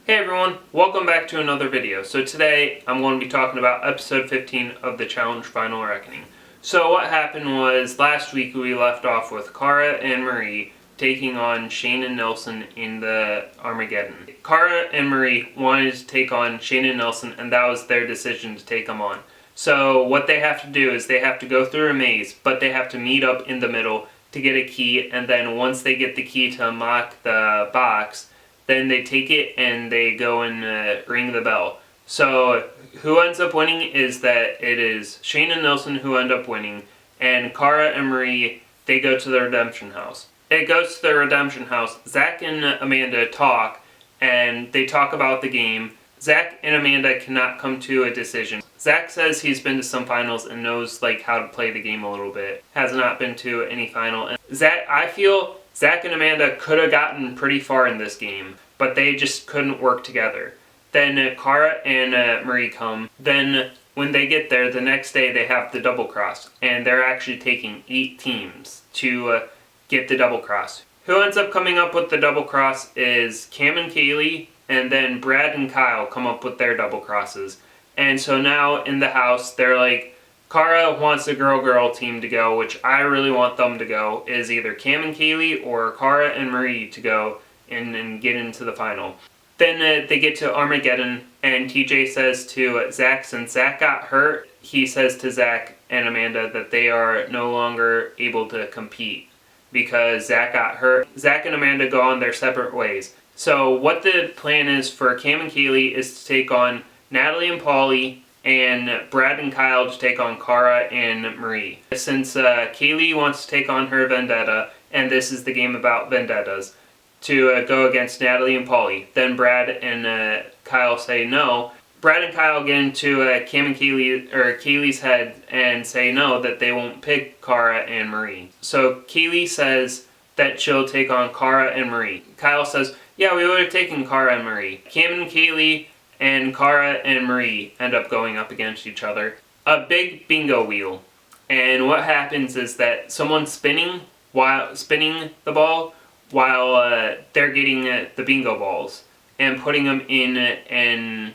Hey everyone, welcome back to another video. So today I'm going to be talking about episode 15 of the Challenge Final Reckoning. So what happened was last week we left off with Cara and Marie taking on Shane and Nelson in the Armageddon. Cara and Marie wanted to take on Shane and Nelson, and that was their decision to take them on. So what they have to do is they have to go through a maze, but they have to meet up in the middle to get a key, and then once they get the key to unlock the box, then they take it and they go and ring the bell. So who ends up winning is that it is Shane and Nelson who end up winning, and Cara and Marie, they go to the redemption house. It goes to the redemption house. Zach and Amanda talk, and they talk about the game. Zach and Amanda cannot come to a decision. Zach says he's been to some finals and knows how to play the game a little bit. Has not been to any final. And I feel Zach and Amanda could have gotten pretty far in this game, but they just couldn't work together. Then Cara and Marie come. Then when they get there, the next day they have the double cross, and they're actually taking 8 teams to get the double cross. Who ends up coming up with the double cross is Kam and Kayleigh, and then Brad and Kyle come up with their double crosses. And so now in the house, they're like, Cara wants the girl-girl team to go, which I really want them to go, is either Kam and Kayleigh or Cara and Marie to go and get into the final. Then they get to Armageddon, and TJ says to Zach, since Zach got hurt, he says to Zach and Amanda that they are no longer able to compete because Zach got hurt. Zach and Amanda go on their separate ways. So what the plan is for Kam and Kayleigh is to take on Natalie and Paulie, and Brad and Kyle to take on Cara and Marie. Since Kayleigh wants to take on her vendetta, and this is the game about vendettas, to go against Natalie and Paulie. Then Brad and Kyle say no. Brad and Kyle get into Kam and Kayleigh, or Kayleigh's head, and say no, that they won't pick Cara and Marie. So Kayleigh says that she'll take on Cara and Marie. Kyle says, yeah, we would have taken Cara and Marie. Kam and Kayleigh and Cara and Marie end up going up against each other. A big bingo wheel. And what happens is that someone's spinning the ball while they're getting the bingo balls and putting them in and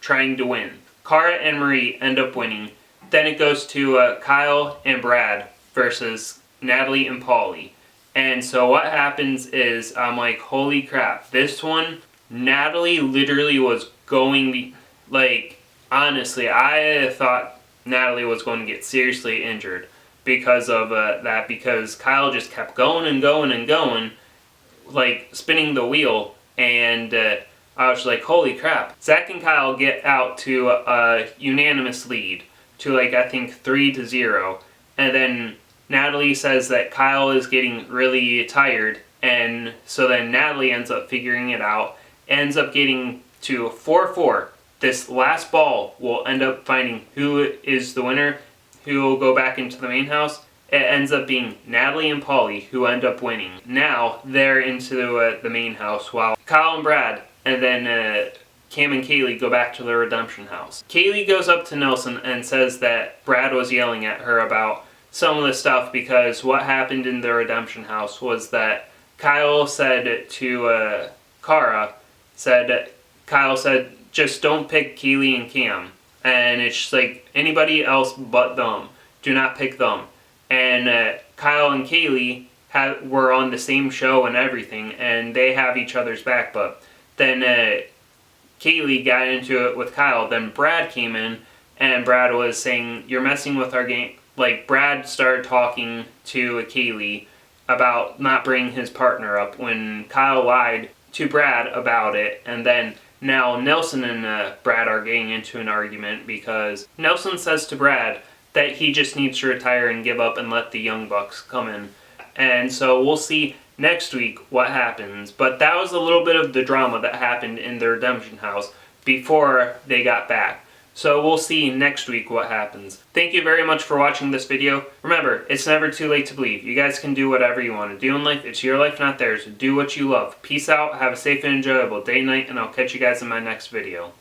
trying to win. Cara and Marie end up winning. Then it goes to Kyle and Brad versus Natalie and Paulie. And so what happens is I'm like, holy crap, this one, Natalie literally was going, honestly, I thought Natalie was going to get seriously injured because of that, because Kyle just kept going and going and going, spinning the wheel, and I was like, holy crap. Zach and Kyle get out to a unanimous lead to I think 3-0, and then Natalie says that Kyle is getting really tired, and so then Natalie ends up figuring it out, ends up getting to 4-4. This last ball will end up finding who is the winner, who will go back into the main house. It ends up being Natalie and Paulie who end up winning. Now they're into the main house while Kyle and Brad and then Kam and Kayleigh go back to the redemption house. Kayleigh goes up to Nelson and says that Brad was yelling at her about some of the stuff because what happened in the redemption house was that Kyle said to Kyle said, just don't pick Kayleigh and Kam. And it's just anybody else but them. Do not pick them. And Kyle and Kayleigh were on the same show and everything, and they have each other's back. But then Kayleigh got into it with Kyle. Then Brad came in, and Brad was saying, you're messing with our game. Brad started talking to Kayleigh about not bringing his partner up when Kyle lied to Brad about it. And then now Nelson and Brad are getting into an argument because Nelson says to Brad that he just needs to retire and give up and let the Young Bucks come in. And so we'll see next week what happens. But that was a little bit of the drama that happened in the redemption house before they got back. So we'll see next week what happens. Thank you very much for watching this video. Remember, it's never too late to believe. You guys can do whatever you want to do in life. It's your life, not theirs. Do what you love. Peace out. Have a safe and enjoyable day, night, and I'll catch you guys in my next video.